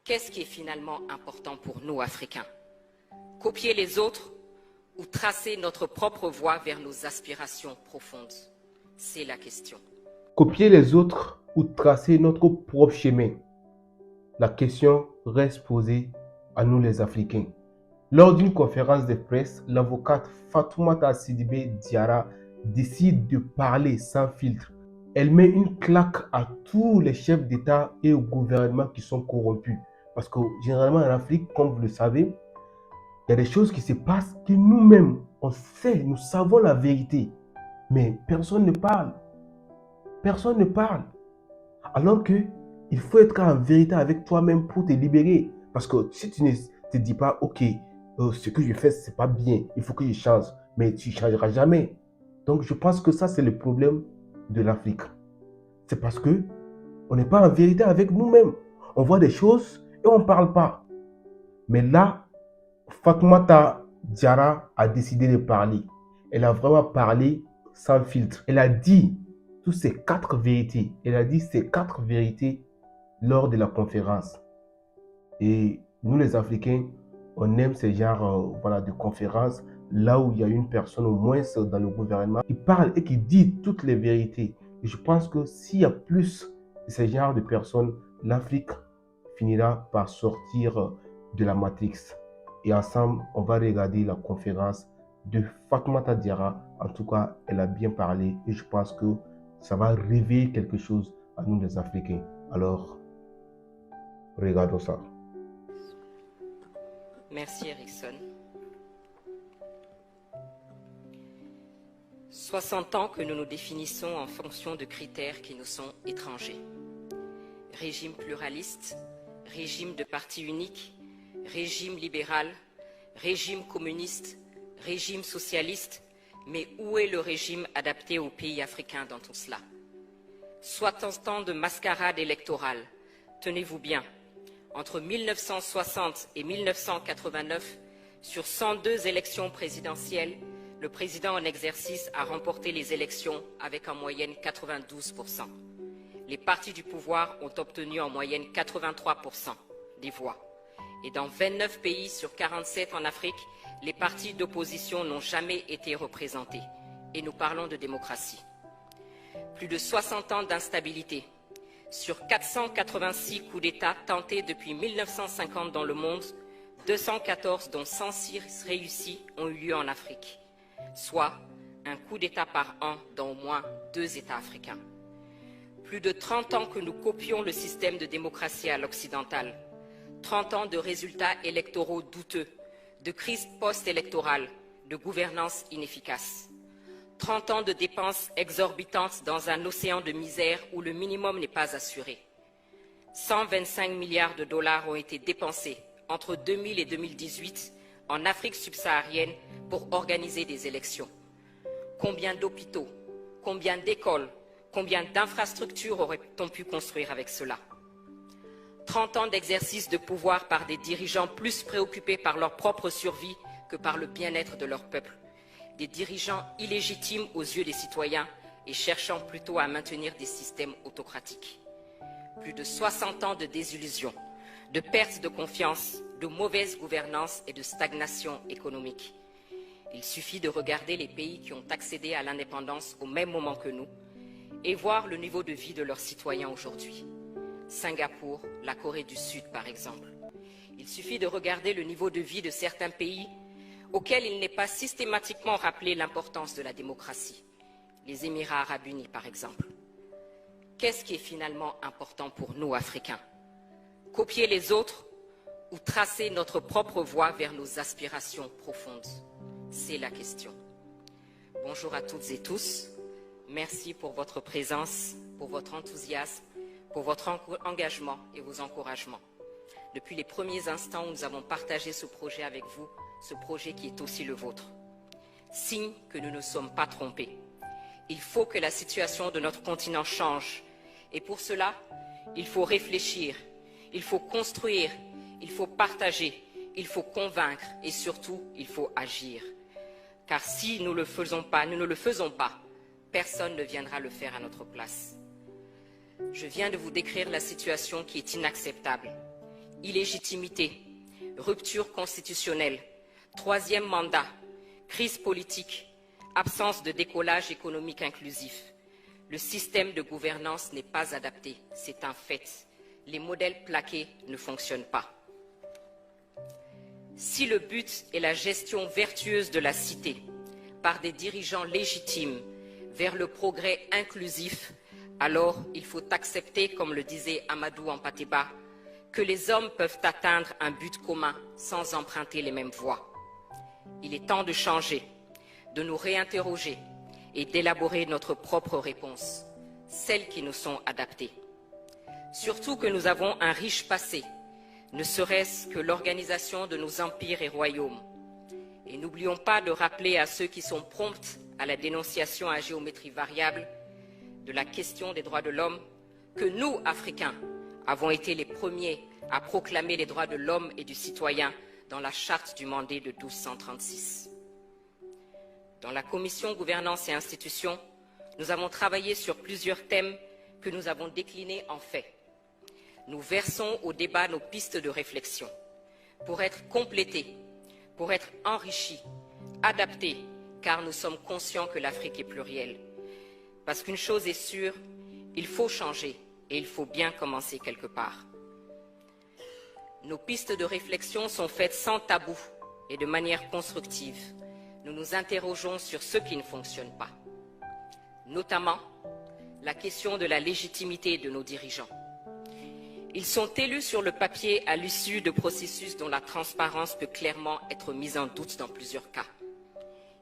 Qu'est-ce qui est finalement important pour nous, Africains? Copier les autres ou tracer notre propre voie vers nos aspirations profondes? C'est la question. Copier les autres ou tracer notre propre chemin? La question reste posée à nous les Africains. Lors d'une conférence de presse, l'avocate Fatoumata Sidibé Diarra décide de parler sans filtre. Elle met une claque à tous les chefs d'État et au gouvernement qui sont corrompus. Parce que généralement en Afrique, comme vous le savez, il y a des choses qui se passent que nous-mêmes, on sait, nous savons la vérité. Mais personne ne parle. Personne ne parle. Alors qu'il faut être en vérité avec toi-même pour te libérer. Parce que si tu ne te dis pas, ok, ce que je fais, c'est pas bien, il faut que je change. Mais tu ne changeras jamais. Donc je pense que ça, c'est le problème de l'Afrique. C'est parce que on n'est pas en vérité avec nous-mêmes. On voit des choses et on ne parle pas. Mais là, Fatoumata Diarra a décidé de parler. Elle a vraiment parlé sans filtre. Elle a dit toutes ces 4 vérités. Elle a dit ces 4 vérités lors de la conférence. Et nous les Africains, on aime ce genre de conférences là où il y a une personne au moins dans le gouvernement qui parle et qui dit toutes les vérités. Et je pense que s'il y a plus de ce genre de personnes, l'Afrique finira par sortir de la matrix. Et ensemble, on va regarder la conférence de Fatoumata Diarra. En tout cas, elle a bien parlé et je pense que ça va réveiller quelque chose à nous les Africains. Alors, regardons ça. Merci Erickson. 60 ans que nous nous définissons en fonction de critères qui nous sont étrangers. Régime pluraliste, régime de parti unique, régime libéral, régime communiste, régime socialiste, mais où est le régime adapté aux pays africains dans tout cela? 60 ans de mascarade électorale, tenez-vous bien, entre 1960 et 1989, sur 102 élections présidentielles, le président en exercice a remporté les élections avec en moyenne 92%. Les partis du pouvoir ont obtenu en moyenne 83% des voix. Et dans 29 pays sur 47 en Afrique, les partis d'opposition n'ont jamais été représentés. Et nous parlons de démocratie. Plus de 60 ans d'instabilité. Sur 486 coups d'État tentés depuis 1950 dans le monde, 214 dont 106 réussis ont eu lieu en Afrique, soit un coup d'État par an dans au moins 2 États africains. Plus de 30 ans que nous copions le système de démocratie à l'occidental, 30 ans de résultats électoraux douteux, de crise post-électorale, de gouvernance inefficace. 30 ans de dépenses exorbitantes dans un océan de misère où le minimum n'est pas assuré. 125 milliards de dollars ont été dépensés entre 2000 et 2018 en Afrique subsaharienne pour organiser des élections. Combien d'hôpitaux, combien d'écoles, combien d'infrastructures aurait-on pu construire avec cela? 30 ans d'exercice de pouvoir par des dirigeants plus préoccupés par leur propre survie que par le bien-être de leur peuple. Des dirigeants illégitimes aux yeux des citoyens et cherchant plutôt à maintenir des systèmes autocratiques. Plus de 60 ans de désillusion, de perte de confiance, de mauvaise gouvernance et de stagnation économique. Il suffit de regarder les pays qui ont accédé à l'indépendance au même moment que nous et voir le niveau de vie de leurs citoyens aujourd'hui. Singapour, la Corée du Sud par exemple. Il suffit de regarder le niveau de vie de certains pays auxquels il n'est pas systématiquement rappelé l'importance de la démocratie. Les Émirats arabes unis par exemple. Qu'est-ce qui est finalement important pour nous, Africains? Copier les autres ou tracer notre propre voie vers nos aspirations profondes? C'est la question. Bonjour à toutes et tous. Merci pour votre présence, pour votre enthousiasme, pour votre engagement et vos encouragements. Depuis les premiers instants où nous avons partagé ce projet avec vous, ce projet qui est aussi le vôtre. Signe que nous ne sommes pas trompés. Il faut que la situation de notre continent change. Et pour cela, il faut réfléchir, il faut construire, il faut partager, il faut convaincre et surtout, il faut agir. Car si nous ne le faisons pas, personne ne viendra le faire à notre place. Je viens de vous décrire la situation qui est inacceptable. illégitimité, rupture constitutionnelle, troisième mandat, crise politique, absence de décollage économique inclusif. Le système de gouvernance n'est pas adapté, c'est un fait. Les modèles plaqués ne fonctionnent pas. Si le but est la gestion vertueuse de la cité par des dirigeants légitimes vers le progrès inclusif, alors il faut accepter, comme le disait Amadou Hampâté-Bâ, que les hommes peuvent atteindre un but commun sans emprunter les mêmes voies. Il est temps de changer, de nous réinterroger et d'élaborer notre propre réponse, celles qui nous sont adaptées. Surtout que nous avons un riche passé, ne serait-ce que l'organisation de nos empires et royaumes. Et n'oublions pas de rappeler à ceux qui sont prompts à la dénonciation à géométrie variable de la question des droits de l'homme que nous, Africains, avons été les premiers à proclamer les droits de l'homme et du citoyen dans la charte du Mandé de 1236. Dans la commission Gouvernance et Institutions, nous avons travaillé sur plusieurs thèmes que nous avons déclinés en faits. Nous versons au débat nos pistes de réflexion pour être complétés, pour être enrichis, adaptés, car nous sommes conscients que l'Afrique est plurielle. Parce qu'une chose est sûre, il faut changer et il faut bien commencer quelque part. Nos pistes de réflexion sont faites sans tabou et de manière constructive. Nous nous interrogeons sur ce qui ne fonctionne pas, notamment la question de la légitimité de nos dirigeants. Ils sont élus sur le papier à l'issue de processus dont la transparence peut clairement être mise en doute dans plusieurs cas.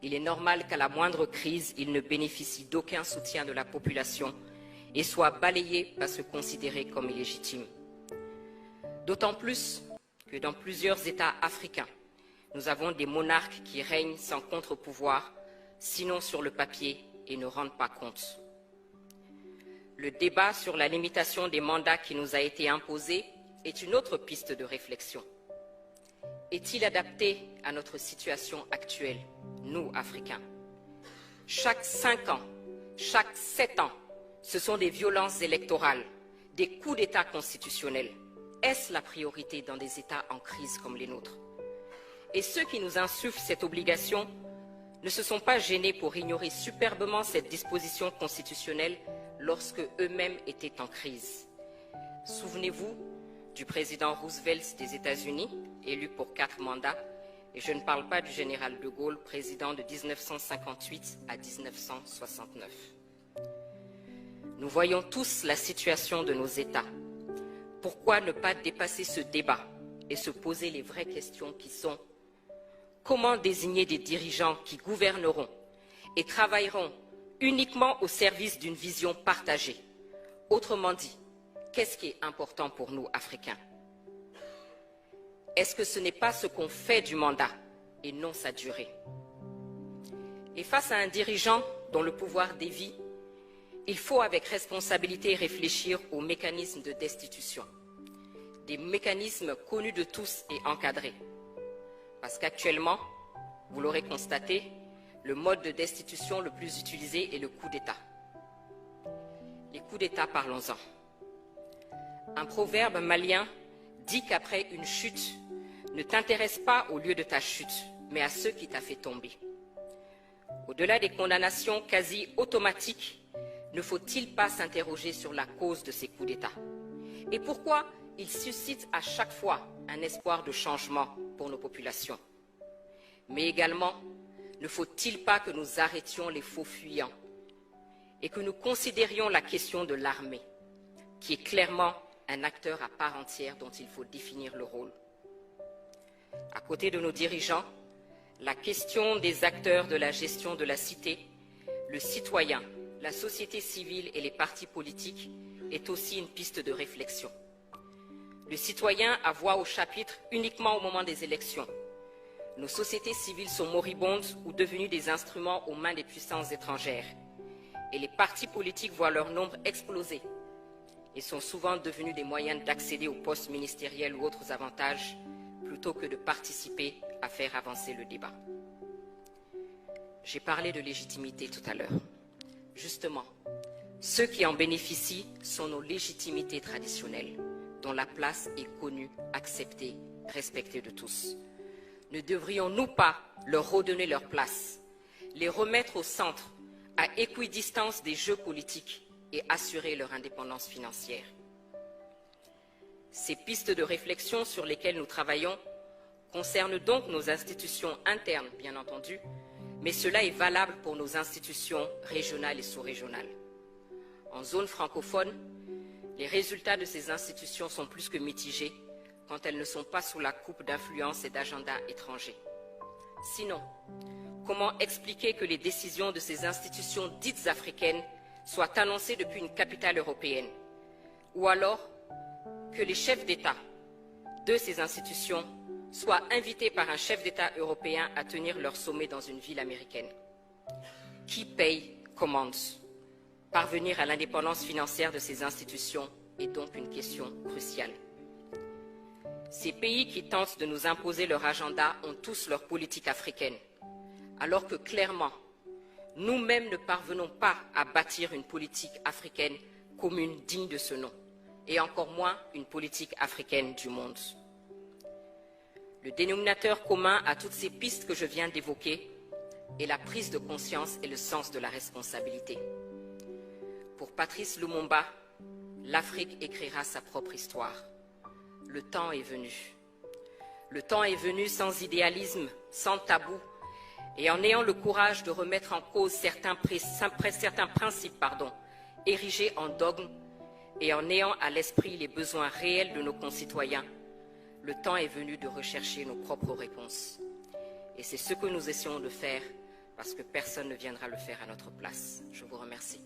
Il est normal qu'à la moindre crise, ils ne bénéficient d'aucun soutien de la population et soient balayés parce que considérés comme illégitimes. D'autant plus que dans plusieurs États africains, nous avons des monarques qui règnent sans contre-pouvoir, sinon sur le papier, et ne rendent pas compte. Le débat sur la limitation des mandats qui nous a été imposé est une autre piste de réflexion. Est-il adapté à notre situation actuelle, nous, Africains? Chaque 5 ans, chaque 7 ans, ce sont des violences électorales, des coups d'État constitutionnels. Est-ce la priorité dans des États en crise comme les nôtres? Et ceux qui nous insufflent cette obligation ne se sont pas gênés pour ignorer superbement cette disposition constitutionnelle lorsque eux-mêmes étaient en crise. Souvenez-vous du président Roosevelt des États-Unis, élu pour 4 mandats, et je ne parle pas du général de Gaulle, président de 1958 à 1969. Nous voyons tous la situation de nos États. Pourquoi ne pas dépasser ce débat et se poser les vraies questions qui sont: comment désigner des dirigeants qui gouverneront et travailleront uniquement au service d'une vision partagée? Autrement dit, qu'est-ce qui est important pour nous, Africains? Est-ce que ce n'est pas ce qu'on fait du mandat et non sa durée? Et face à un dirigeant dont le pouvoir dévie, il faut avec responsabilité réfléchir aux mécanismes de destitution, des mécanismes connus de tous et encadrés. Parce qu'actuellement, vous l'aurez constaté, le mode de destitution le plus utilisé est le coup d'État. Les coups d'État, parlons-en. Un proverbe malien dit qu'après une chute, ne t'intéresse pas au lieu de ta chute, mais à ceux qui t'a fait tomber. Au-delà des condamnations quasi automatiques, ne faut-il pas s'interroger sur la cause de ces coups d'État? Et pourquoi ils suscitent à chaque fois un espoir de changement pour nos populations? Mais également, ne faut-il pas que nous arrêtions les faux fuyants et que nous considérions la question de l'armée, qui est clairement un acteur à part entière dont il faut définir le rôle? À côté de nos dirigeants, la question des acteurs de la gestion de la cité, le citoyen, la société civile et les partis politiques est aussi une piste de réflexion. Le citoyen a voix au chapitre uniquement au moment des élections. Nos sociétés civiles sont moribondes ou devenues des instruments aux mains des puissances étrangères. Et les partis politiques voient leur nombre exploser et sont souvent devenus des moyens d'accéder aux postes ministériels ou autres avantages plutôt que de participer à faire avancer le débat. J'ai parlé de légitimité tout à l'heure. Justement, ceux qui en bénéficient sont nos légitimités traditionnelles, dont la place est connue, acceptée, respectée de tous. Ne devrions-nous pas leur redonner leur place, les remettre au centre, à équidistance des jeux politiques et assurer leur indépendance financière? Ces pistes de réflexion sur lesquelles nous travaillons concernent donc nos institutions internes, bien entendu, mais cela est valable pour nos institutions régionales et sous-régionales. En zone francophone, les résultats de ces institutions sont plus que mitigés quand elles ne sont pas sous la coupe d'influences et d'agendas étrangers. Sinon, comment expliquer que les décisions de ces institutions dites africaines soient annoncées depuis une capitale européenne? Ou alors que les chefs d'État de ces institutions soient invités par un chef d'État européen à tenir leur sommet dans une ville américaine? Qui paye commande? Parvenir à l'indépendance financière de ces institutions est donc une question cruciale. Ces pays qui tentent de nous imposer leur agenda ont tous leur politique africaine, alors que clairement, nous-mêmes ne parvenons pas à bâtir une politique africaine commune digne de ce nom, et encore moins une politique africaine du monde. Le dénominateur commun à toutes ces pistes que je viens d'évoquer est la prise de conscience et le sens de la responsabilité. Pour Patrice Lumumba, l'Afrique écrira sa propre histoire. Le temps est venu. Le temps est venu sans idéalisme, sans tabou, et en ayant le courage de remettre en cause certains principes érigés en dogme, et en ayant à l'esprit les besoins réels de nos concitoyens, le temps est venu de rechercher nos propres réponses. Et c'est ce que nous essayons de faire, parce que personne ne viendra le faire à notre place. Je vous remercie.